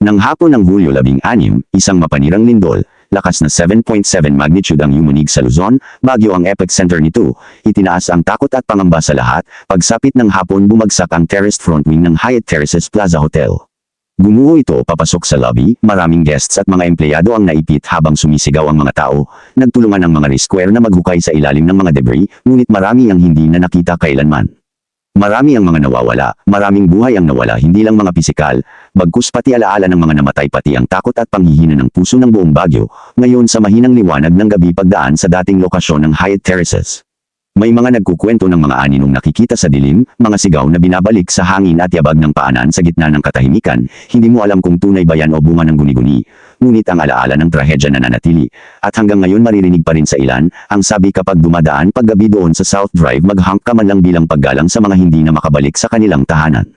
Nang hapon ng Hulyo 16, isang mapanirang lindol, lakas na 7.7 magnitude ang yumunig sa Luzon, Baguio ang epicenter nito, itinaas ang takot at pangamba sa lahat, pagsapit ng hapon bumagsak ang terraced front wing ng Hyatt Terraces Plaza Hotel. Gumuho ito papasok sa lobby, maraming guests at mga empleyado ang naipit habang sumisigaw ang mga tao, nagtulungan ang mga rescuer na maghukay sa ilalim ng mga debris, ngunit marami ang hindi na nakita kailanman. Marami ang mga nawawala, maraming buhay ang nawala hindi lang mga pisikal, bagkus pati alaala ng mga namatay pati ang takot at panghihina ng puso ng buong Baguio, ngayon sa mahinang liwanag ng gabi pagdaan sa dating lokasyon ng Hyatt Terraces. May mga nagkukwento ng mga aninong nakikita sa dilim, mga sigaw na binabalik sa hangin at yabag ng paanan sa gitna ng katahimikan, hindi mo alam kung tunay ba yan o bunga ng guni-guni, ngunit ang alaala ng trahedya nananatili, at hanggang ngayon maririnig pa rin sa ilan, ang sabi kapag dumadaan paggabi doon sa South Drive maghang ka man lang bilang paggalang sa mga hindi na makabalik sa kanilang tahanan.